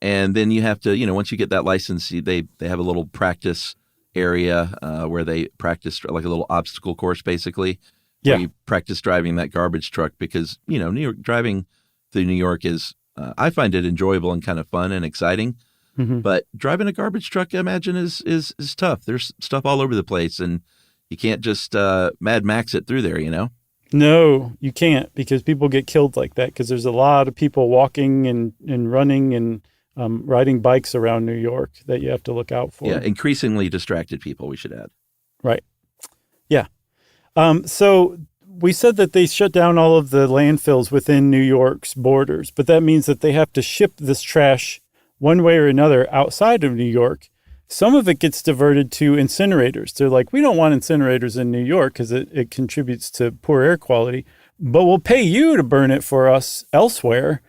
and then you have to, you know, once you get that license, they have a little practice area where they practice like a little obstacle course, basically. Yeah. You practice driving that garbage truck because, you know, driving through New York is, I find it enjoyable and kind of fun and exciting. Mm-hmm. But driving a garbage truck, I imagine, is tough. There's stuff all over the place, and you can't just Mad Max it through there, you know? No, you can't, because people get killed like that because there's a lot of people walking and running and riding bikes around New York that you have to look out for. Yeah, increasingly distracted people, we should add. Right. Yeah. So we said that they shut down all of the landfills within New York's borders, but that means that they have to ship this trash one way or another outside of New York. Some of it gets diverted to incinerators. They're like, we don't want incinerators in New York because it contributes to poor air quality, but we'll pay you to burn it for us elsewhere.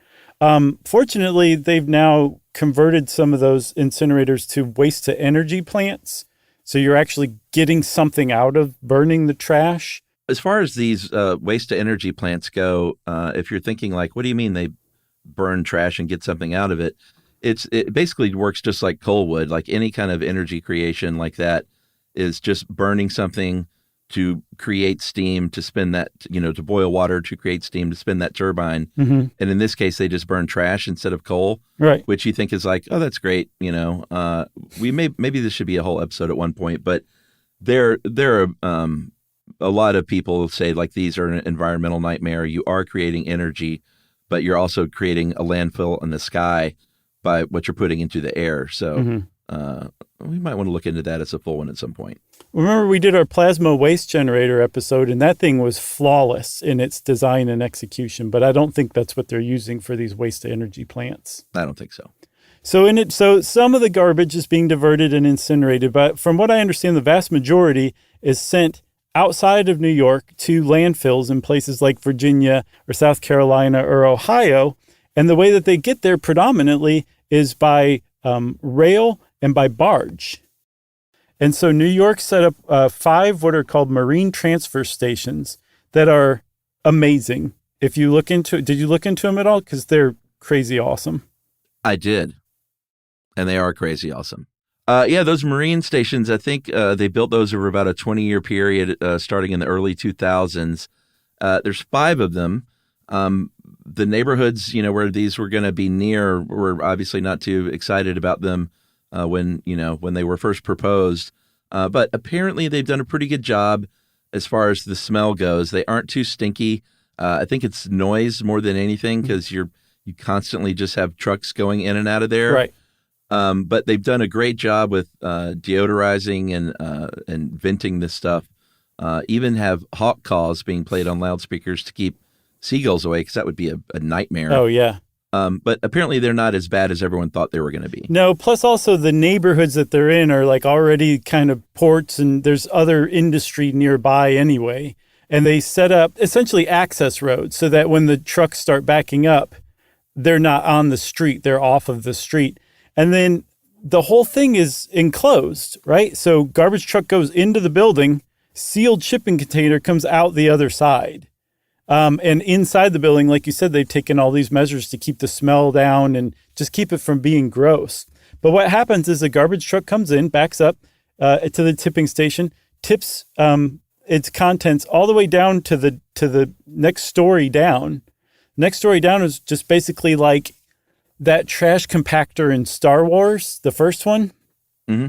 Fortunately, they've now converted some of those incinerators to waste-to-energy plants. So you're actually getting something out of burning the trash. As far as these waste-to-energy plants go, if you're thinking like, what do you mean they burn trash and get something out of it? It basically works just like coal would. Like any kind of energy creation like that is just burning something to create steam to spin that, you know, to boil water to create steam to spin that turbine. Mm-hmm. And in this case, they just burn trash instead of coal, right? Which you think is like, oh, that's great. You know, maybe this should be a whole episode at one point, but there are a lot of people say like these are an environmental nightmare. You are creating energy, but you're also creating a landfill in the sky by what you're putting into the air. So we might want to look into that as a full one at some point. Remember, we did our plasma waste generator episode, and that thing was flawless in its design and execution. But I don't think that's what they're using for these waste-to-energy plants. I don't think so. So some of the garbage is being diverted and incinerated, but from what I understand, the vast majority is sent outside of New York to landfills in places like Virginia or South Carolina or Ohio. And the way that they get there predominantly is by rail and by barge. And so New York set up 5 what are called marine transfer stations that are amazing. If you look into it, did you look into them at all? Because they're crazy awesome. I did. And they are crazy awesome. Yeah, those marine stations, I think they built those over about a 20-year period starting in the early 2000s. There's 5 of them. The neighborhoods, you know, where these were going to be near were obviously not too excited about them when they were first proposed. But apparently they've done a pretty good job as far as the smell goes. They aren't too stinky. I think it's noise more than anything because you constantly just have trucks going in and out of there. Right. But they've done a great job with deodorizing and venting this stuff. Even have hawk calls being played on loudspeakers to keep seagulls away because that would be a nightmare. Oh, yeah. But apparently they're not as bad as everyone thought they were going to be. No, plus also the neighborhoods that they're in are like already kind of ports and there's other industry nearby anyway. And they set up essentially access roads so that when the trucks start backing up, they're not on the street, they're off of the street. And then the whole thing is enclosed, right? So garbage truck goes into the building, sealed shipping container comes out the other side. And inside the building, like you said, they've taken all these measures to keep the smell down and just keep it from being gross. But what happens is a garbage truck comes in, backs up to the tipping station, tips its contents all the way down to the next story down. Next story down is just basically like that trash compactor in Star Wars, the first one. Mm-hmm.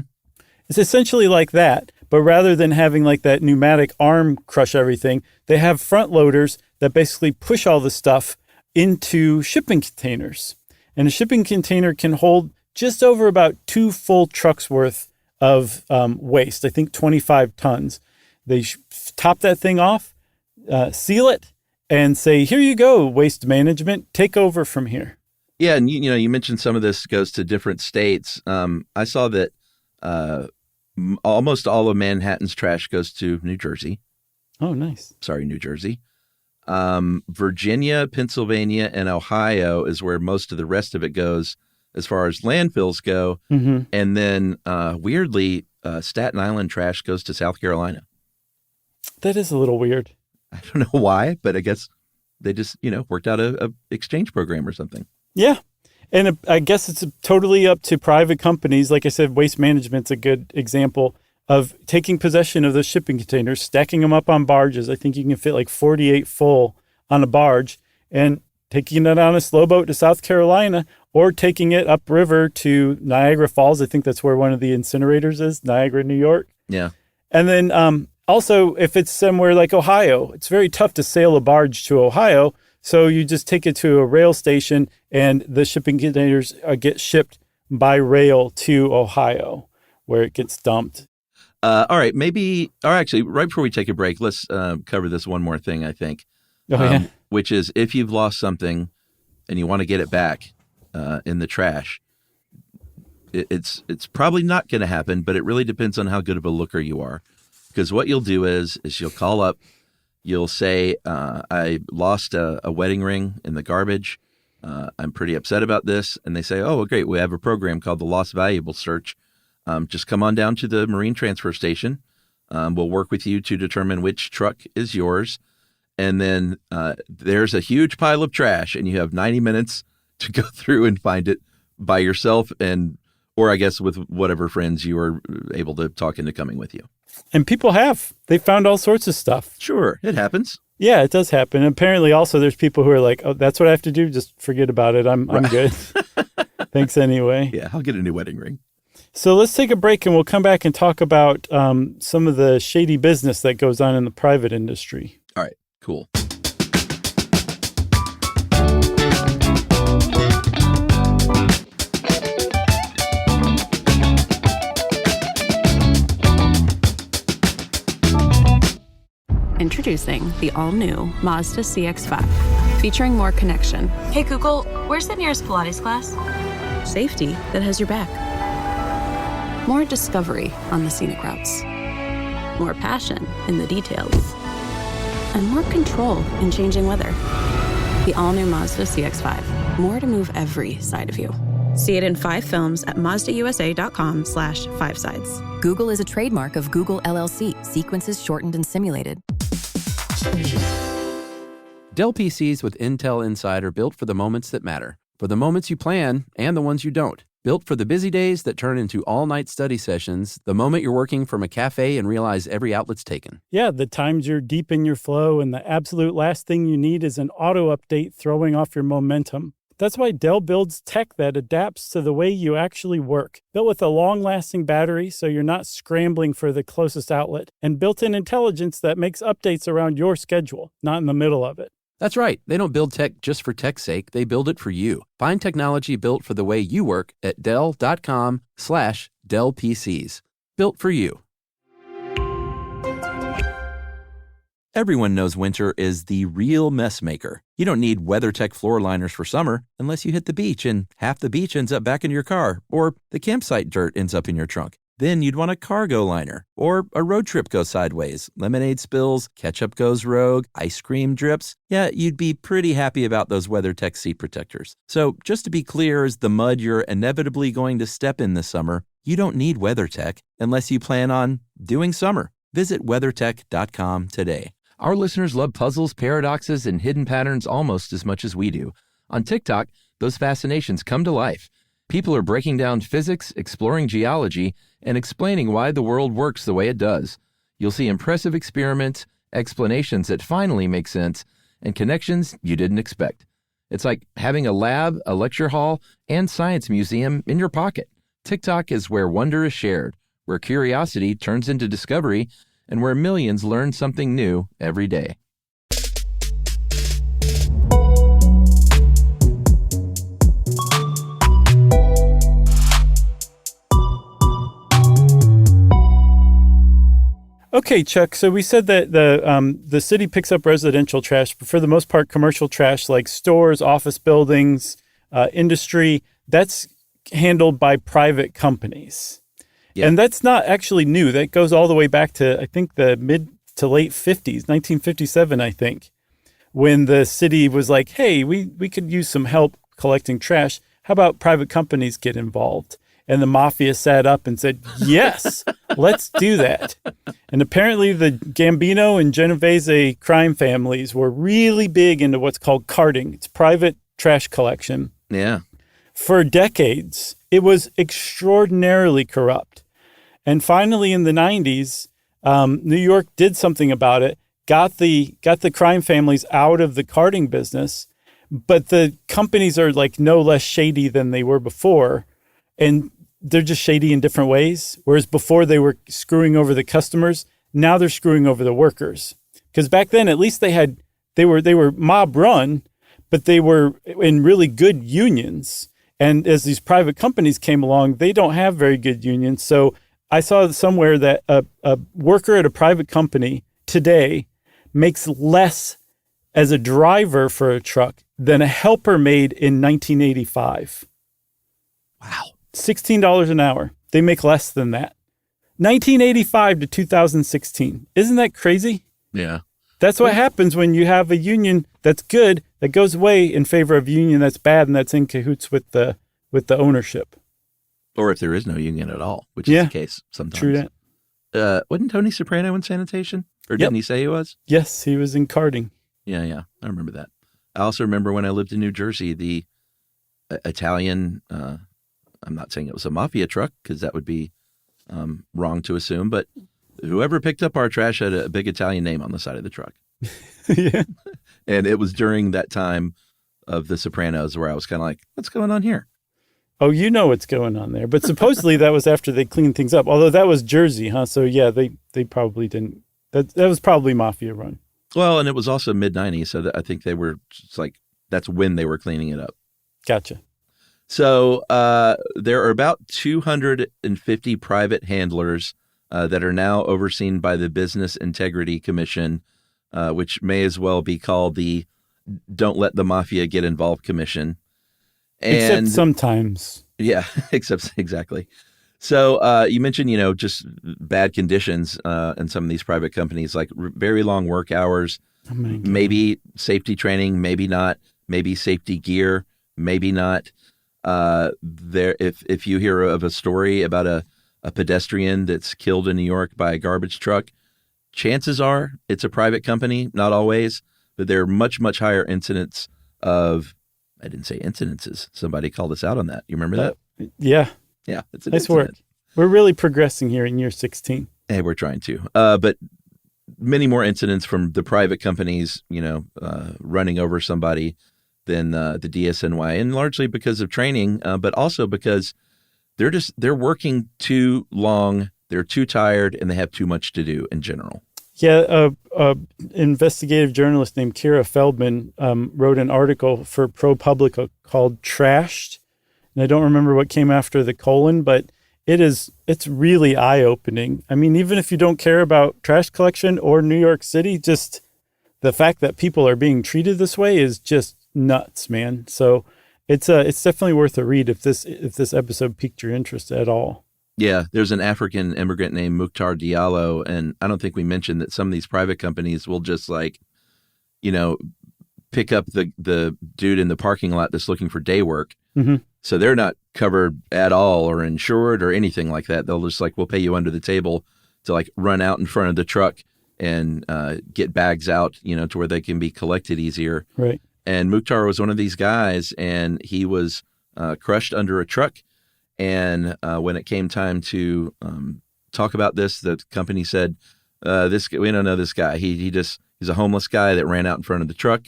It's essentially like that, but rather than having like that pneumatic arm crush everything, they have front loaders that basically push all the stuff into shipping containers. And a shipping container can hold just over about 2 full trucks worth of waste, I think 25 tons. They top that thing off, seal it, and say, here you go, waste management, take over from here. Yeah, and you mentioned some of this goes to different states. I saw that almost all of Manhattan's trash goes to New Jersey. Oh, nice. Sorry, New Jersey. Virginia, Pennsylvania, and Ohio is where most of the rest of it goes as far as landfills go. Mm-hmm. And then, weirdly, Staten Island trash goes to South Carolina. That is a little weird. I don't know why, but I guess they just, worked out a exchange program or something. Yeah. And I guess it's totally up to private companies. Like I said, Waste Management's a good example of taking possession of the shipping containers, stacking them up on barges. I think you can fit like 48 full on a barge, and taking it on a slow boat to South Carolina, or taking it upriver to Niagara Falls. I think that's where one of the incinerators is, Niagara, New York. Yeah. And then also, if it's somewhere like Ohio, it's very tough to sail a barge to Ohio. So you just take it to a rail station, and the shipping containers get shipped by rail to Ohio, where it gets dumped. All right, actually, right before we take a break, let's cover this one more thing, I think, which is if you've lost something and you want to get it back in the trash, it's probably not going to happen, but it really depends on how good of a looker you are. Because what you'll do is you'll call up, you'll say, I lost a wedding ring in the garbage. I'm pretty upset about this. And they say, oh, well, great. We have a program called the Lost Valuable Search. Just come on down to the Marine Transfer Station. We'll work with you to determine which truck is yours. And then there's a huge pile of trash, and you have 90 minutes to go through and find it by yourself, or I guess with whatever friends you were able to talk into coming with you. And people they found all sorts of stuff. Sure, it happens. Yeah, it does happen. And apparently also there's people who are like, oh, that's what I have to do? Just forget about it. I'm good. Thanks anyway. Yeah, I'll get a new wedding ring. So let's take a break, and we'll come back and talk about some of the shady business that goes on in the private industry. All right, cool. Introducing the all-new Mazda CX-5, featuring more connection, Hey Google, where's the nearest Pilates class? safety that has your back, more discovery on the scenic routes, more passion in the details, and more control in changing weather. The all-new Mazda CX-5, more to move every side of you. See it in 5 films at MazdaUSA.com/5sides. Google is a trademark of Google LLC. Sequences shortened and simulated. Dell PCs with Intel Inside are built for the moments that matter, for the moments you plan and the ones you don't. Built for the busy days that turn into all-night study sessions, the moment you're working from a cafe and realize every outlet's taken. Yeah, the times you're deep in your flow, and the absolute last thing you need is an auto update throwing off your momentum. That's why Dell builds tech that adapts to the way you actually work. Built with a long-lasting battery so you're not scrambling for the closest outlet, and built-in intelligence that makes updates around your schedule, not in the middle of it. That's right. They don't build tech just for tech's sake. They build it for you. Find technology built for the way you work at Dell.com/Dell PCs. Built for you. Everyone knows winter is the real mess maker. You don't need WeatherTech floor liners for summer unless you hit the beach and half the beach ends up back in your car, or the campsite dirt ends up in your trunk. Then you'd want a cargo liner, or a road trip goes sideways, lemonade spills, ketchup goes rogue, ice cream drips. Yeah, you'd be pretty happy about those WeatherTech seat protectors. So just to be clear, as the mud you're inevitably going to step in this summer, you don't need WeatherTech unless you plan on doing summer. Visit WeatherTech.com today. Our listeners love puzzles, paradoxes, and hidden patterns almost as much as we do. On TikTok, those fascinations come to life. People are breaking down physics, exploring geology, and explaining why the world works the way it does. You'll see impressive experiments, explanations that finally make sense, and connections you didn't expect. It's like having a lab, a lecture hall, and science museum in your pocket. TikTok is where wonder is shared, where curiosity turns into discovery, and where millions learn something new every day. Okay, Chuck. So we said that the city picks up residential trash, but for the most part, commercial trash like stores, office buildings, industry, that's handled by private companies. Yeah. And that's not actually new. That goes all the way back to, I think, the mid to late 50s, 1957, I think, when the city was like, hey, we could use some help collecting trash. How about private companies get involved? And the mafia sat up and said, yes, let's do that. And apparently the Gambino and Genovese crime families were really big into what's called carting. It's private trash collection. Yeah. For decades, it was extraordinarily corrupt. And finally in the 90s, New York did something about it, got the crime families out of the carting business, but the companies are like no less shady than they were before. And they're just shady in different ways. Whereas before they were screwing over the customers, now they're screwing over the workers. Because back then, at least they were mob run, but they were in really good unions. And as these private companies came along, they don't have very good unions. So I saw somewhere that a worker at a private company today makes less as a driver for a truck than a helper made in 1985. Wow. $16 an hour. They make less than that. 1985 to 2016. Isn't that crazy? Yeah. That's what happens when you have a union that's good that goes away in favor of a union that's bad and that's in cahoots with the ownership. Or if there is no union at all, which is the case sometimes. True that. Wasn't Tony Soprano in sanitation? Or didn't he say he was? Yes, he was in carting. Yeah. I remember that. I also remember when I lived in New Jersey, the Italian, I'm not saying it was a mafia truck because that would be wrong to assume, but whoever picked up our trash had a big Italian name on the side of the truck. Yeah. And it was during that time of The Sopranos where I was kind of like, what's going on here? Oh, you know what's going on there. But supposedly that was after they cleaned things up. Although that was Jersey, huh? So yeah, they probably didn't. That was probably mafia run. Well, and it was also mid-90s, so I think they were just like, that's when they were cleaning it up. Gotcha. So there are about 250 private handlers that are now overseen by the Business Integrity Commission, which may as well be called the Don't Let the Mafia Get Involved Commission. Except sometimes. Yeah, exactly. So you mentioned, just bad conditions in some of these private companies, like very long work hours, maybe safety training, maybe not, maybe safety gear, maybe not. If you hear of a story about a pedestrian that's killed in New York by a garbage truck, chances are it's a private company, not always, but there are much, much higher incidents of, I didn't say incidences. Somebody called us out on that. You remember that? Yeah. Yeah. It's an nice incident. Work. We're really progressing here in year 16. Hey, we're trying to. But many more incidents from the private companies, running over somebody than the DSNY, and largely because of training, but also because they're working too long, they're too tired, and they have too much to do in general. Yeah, investigative journalist named Kira Feldman wrote an article for ProPublica called Trashed, and I don't remember what came after the colon, but it's really eye-opening. I mean, even if you don't care about trash collection or New York City, just the fact that people are being treated this way is just nuts, man. So it's definitely worth a read if this episode piqued your interest at all. Yeah, there's an African immigrant named Mukhtar Diallo, and I don't think we mentioned that some of these private companies will just pick up the dude in the parking lot that's looking for day work. Mm-hmm. So they're not covered at all or insured or anything like that. They'll just we'll pay you under the table to run out in front of the truck and get bags out, to where they can be collected easier. Right. And Mukhtar was one of these guys, and he was crushed under a truck. And when it came time to talk about this, the company said, we don't know this guy. He's a homeless guy that ran out in front of the truck.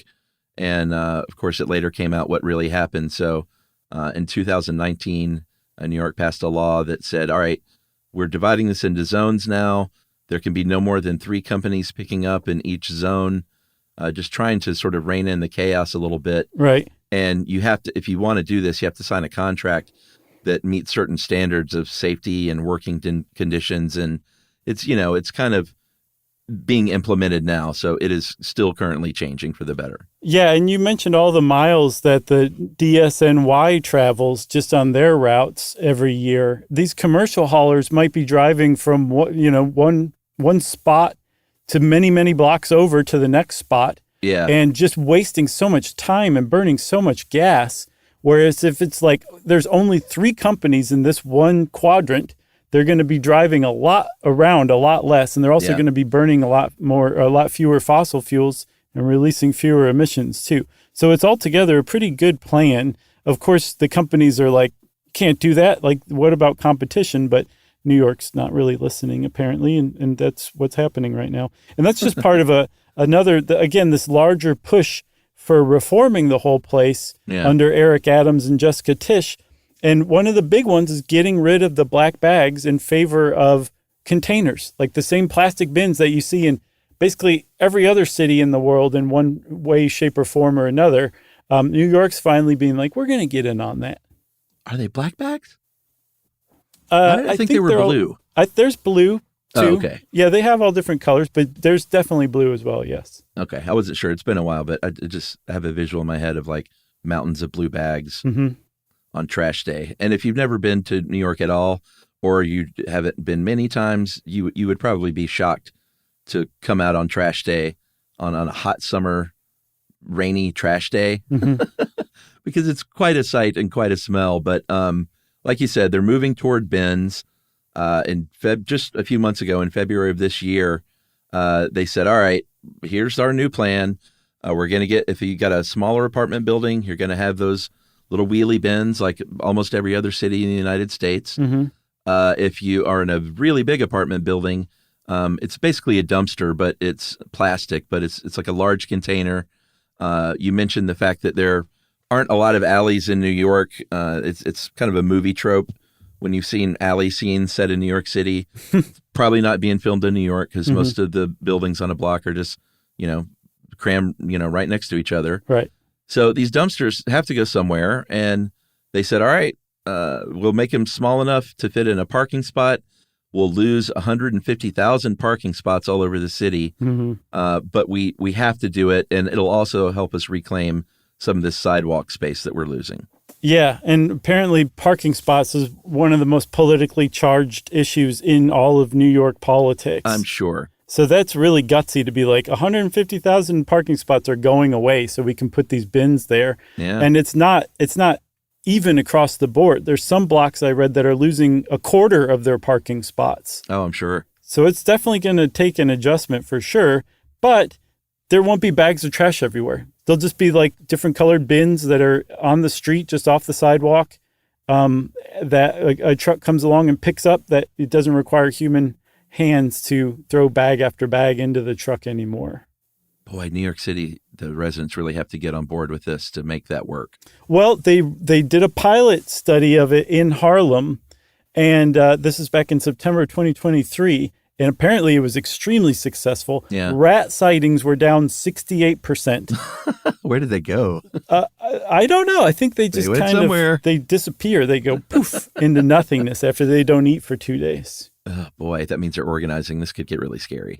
And of course, it later came out what really happened. So in 2019, New York passed a law that said, all right, we're dividing this into zones now. There can be no more than 3 companies picking up in each zone, just trying to sort of rein in the chaos a little bit. Right. And you have to, if you want to do this, you have to sign a contract that meets certain standards of safety and working conditions. And it's, it's kind of being implemented now. So it is still currently changing for the better. Yeah. And you mentioned all the miles that the DSNY travels just on their routes every year. These commercial haulers might be driving from one spot to many, many blocks over to the next spot. Yeah. And just wasting so much time and burning so much gas. Whereas if it's like there's only 3 companies in this one quadrant, they're going to be driving a lot less, and they're also going to be burning a lot fewer fossil fuels and releasing fewer emissions too. So it's altogether a pretty good plan. Of course, the companies are like, can't do that. Like, what about competition? But New York's not really listening, apparently, and that's what's happening right now. And that's just part of this larger push for reforming the whole place under Eric Adams and Jessica Tisch. And one of the big ones is getting rid of the black bags in favor of containers, like the same plastic bins that you see in basically every other city in the world in one way, shape, or form or another. New York's finally being like, we're going to get in on that. Are they black bags? I think they were blue. There's blue, too. Oh, okay. Yeah, they have all different colors, but there's definitely blue as well, yes. Okay. I wasn't sure. It's been a while, but I just have a visual in my head of like mountains of blue bags on trash day. And if you've never been to New York at all, or you haven't been many times, you would probably be shocked to come out on trash day on a hot summer, rainy trash day, because it's quite a sight and quite a smell. But like you said, they're moving toward bins. Just a few months ago, in February of this year, they said, all right, here's our new plan. We're going to get, if you got a smaller apartment building, you're going to have those little wheelie bins like almost every other city in the United States. If you are in a really big apartment building, it's basically a dumpster, but it's plastic, but it's like a large container. You mentioned the fact that there aren't a lot of alleys in New York. It's kind of a movie trope when you've seen alley scenes set in New York City. Probably not being filmed in New York because most of the buildings on a block are just, crammed, right next to each other. Right. So these dumpsters have to go somewhere. And they said, all right, we'll make them small enough to fit in a parking spot. We'll lose 150,000 parking spots all over the city. But we have to do it. And it'll also help us reclaim some of this sidewalk space that we're losing. Yeah. And apparently parking spots is one of the most politically charged issues in all of New York politics. I'm sure. So that's really gutsy to be like 150,000 parking spots are going away so we can put these bins there. Yeah. And it's not even across the board. There's some blocks I read that are losing a quarter of their parking spots. Oh, I'm sure. So it's definitely going to take an adjustment for sure, but there won't be bags of trash everywhere. They'll just be like different colored bins that are on the street, just off the sidewalk, that a truck comes along and picks up, that it doesn't require human hands to throw bag after bag into the truck anymore. Boy, New York City, the residents really have to get on board with this to make that work. Well, they did a pilot study of it in Harlem, and this is back in September 2023, and apparently it was extremely successful. Yeah. Rat sightings were down 68%. Where did they go? I don't know. I think they just they disappear. They go poof into nothingness after they don't eat for 2 days. Oh, boy, that means they're organizing. This could get really scary.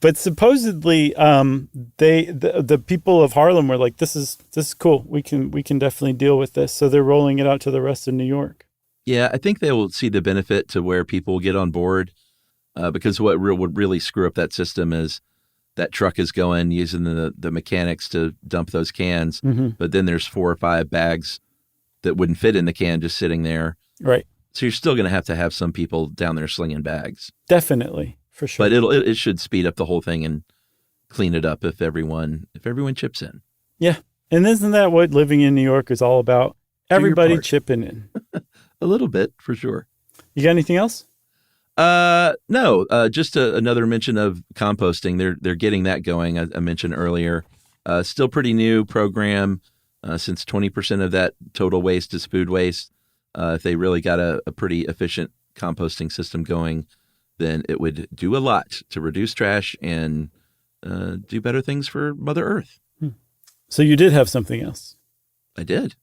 But supposedly, the people of Harlem were like, "This is cool. We can definitely deal with this." So they're rolling it out to the rest of New York. Yeah, I think they will see the benefit to where people get on board, because what would really screw up that system is that truck is going using the mechanics to dump those cans, but then there's 4 or 5 bags that wouldn't fit in the can just sitting there. Right. So you're still going to have some people down there slinging bags. Definitely. For sure. But it should speed up the whole thing and clean it up if everyone chips in. Yeah. And isn't that what living in New York is all about? Everybody chipping in. A little bit, for sure. You got anything else? No, just another mention of composting. They're getting that going. I mentioned earlier. Still pretty new program, since 20% of that total waste is food waste. If they really got a pretty efficient composting system going, then it would do a lot to reduce trash and do better things for Mother Earth. So you did have something else. I did.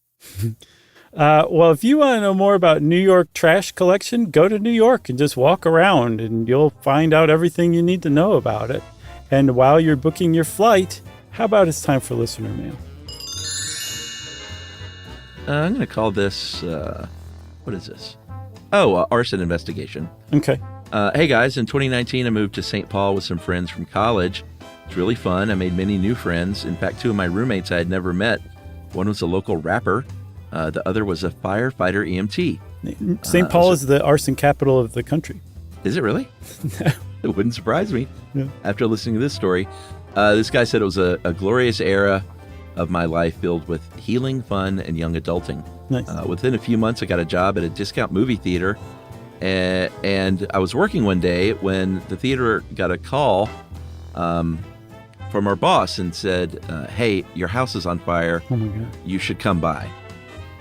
Well, if you want to know more about New York trash collection, go to New York and just walk around and you'll find out everything you need to know about it. And while you're booking your flight, how about it's time for listener mail? I'm going to call this, what is this? Oh, arson investigation. Okay. Hey guys, in 2019, I moved to St. Paul with some friends from college. It's really fun. I made many new friends. In fact, 2 of my roommates I had never met. One was a local rapper. The other was a firefighter EMT. St. Paul is the arson capital of the country. Is it really? It wouldn't surprise me. Yeah. After listening to this story. This guy said it was a glorious era of my life filled with healing, fun, and young adulting. Nice. Within a few months, I got a job at a discount movie theater. And I was working one day when the theater got a call from our boss and said, hey, your house is on fire. Oh, my God. You should come by.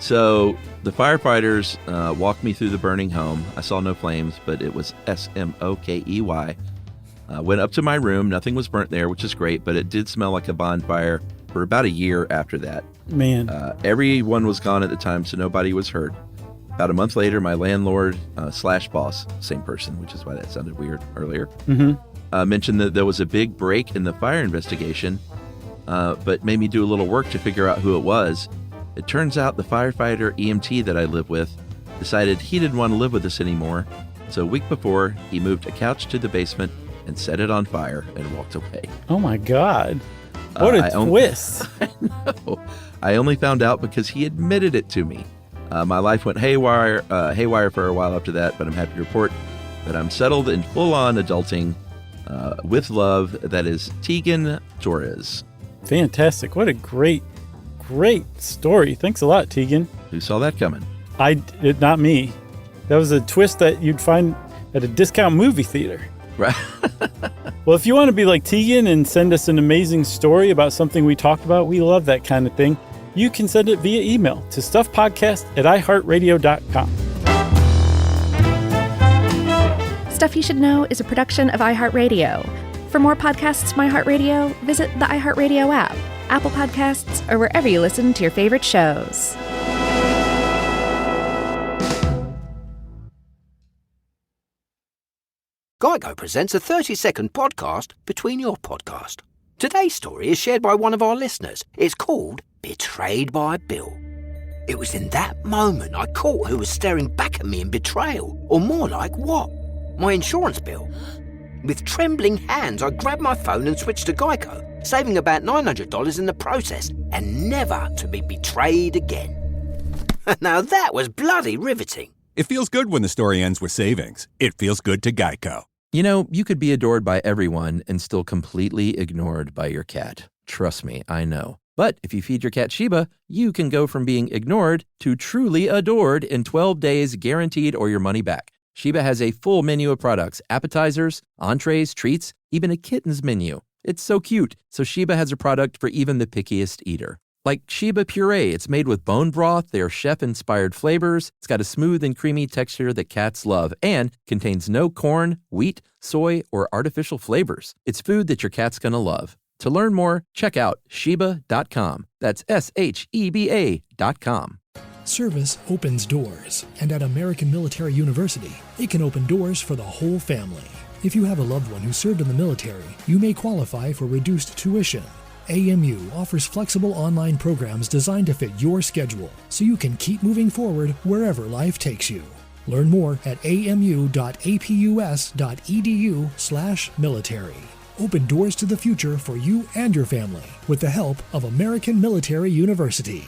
So the firefighters walked me through the burning home. I saw no flames, but it was smokey. Went up to my room. Nothing was burnt there, which is great, but it did smell like a bonfire for about a year after that. Man. Everyone was gone at the time, so nobody was hurt. About a month later, my landlord / boss, same person, which is why that sounded weird earlier, mentioned that there was a big break in the fire investigation, but made me do a little work to figure out who it was. It turns out the firefighter EMT that I live with decided he didn't want to live with us anymore. So a week before, he moved a couch to the basement and set it on fire and walked away. Oh, my God. What a twist. I know. I only found out because he admitted it to me. My life went haywire for a while after that, but I'm happy to report that I'm settled in full-on adulting with love. That is Tegan Torres. Fantastic. What a great story. Thanks a lot, Tegan. Who saw that coming? Not me. That was a twist that you'd find at a discount movie theater. Right. Well, if you want to be like Tegan and send us an amazing story about something we talked about, we love that kind of thing. You can send it via email to stuffpodcast@iheartradio.com. Stuff You Should Know is a production of iHeartRadio. For more podcasts from iHeartRadio, visit the iHeartRadio app, Apple Podcasts, or wherever you listen to your favorite shows. Geico presents a 30-second podcast between your podcast. Today's story is shared by one of our listeners. It's called Betrayed by Bill. It was in that moment I caught who was staring back at me in betrayal, or more like what? My insurance bill. With trembling hands, I grabbed my phone and switched to Geico, saving about $900 in the process, and never to be betrayed again. Now that was bloody riveting. It feels good when the story ends with savings. It feels good to Geico. You know, you could be adored by everyone and still completely ignored by your cat. Trust me, I know. But if you feed your cat Sheba, you can go from being ignored to truly adored in 12 days guaranteed or your money back. Sheba has a full menu of products, appetizers, entrees, treats, even a kitten's menu. It's so cute, so Sheba has a product for even the pickiest eater. Like Sheba Puree, it's made with bone broth, they're chef-inspired flavors, it's got a smooth and creamy texture that cats love, and contains no corn, wheat, soy, or artificial flavors. It's food that your cat's gonna love. To learn more, check out Sheba.com. That's SHEBA.com. Service opens doors, and at American Military University, it can open doors for the whole family. If you have a loved one who served in the military, you may qualify for reduced tuition. AMU offers flexible online programs designed to fit your schedule, so you can keep moving forward wherever life takes you. Learn more at amu.apus.edu/military. Open doors to the future for you and your family with the help of American Military University.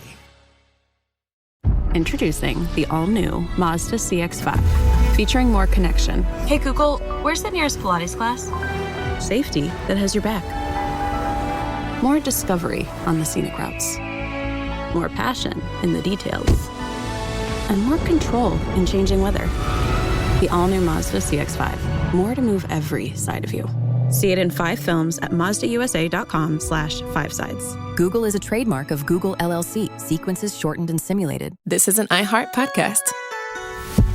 Introducing the all-new Mazda CX-5, featuring more connection. Hey Google, where's the nearest Pilates class? Safety that has your back. More discovery on the scenic routes. More passion in the details. And more control in changing weather. The all-new Mazda CX-5. More to move every side of you. See it in 5 films at MazdaUSA.com/5sides. Google is a trademark of Google LLC. Sequences shortened and simulated. This is an iHeart podcast.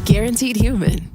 Guaranteed human.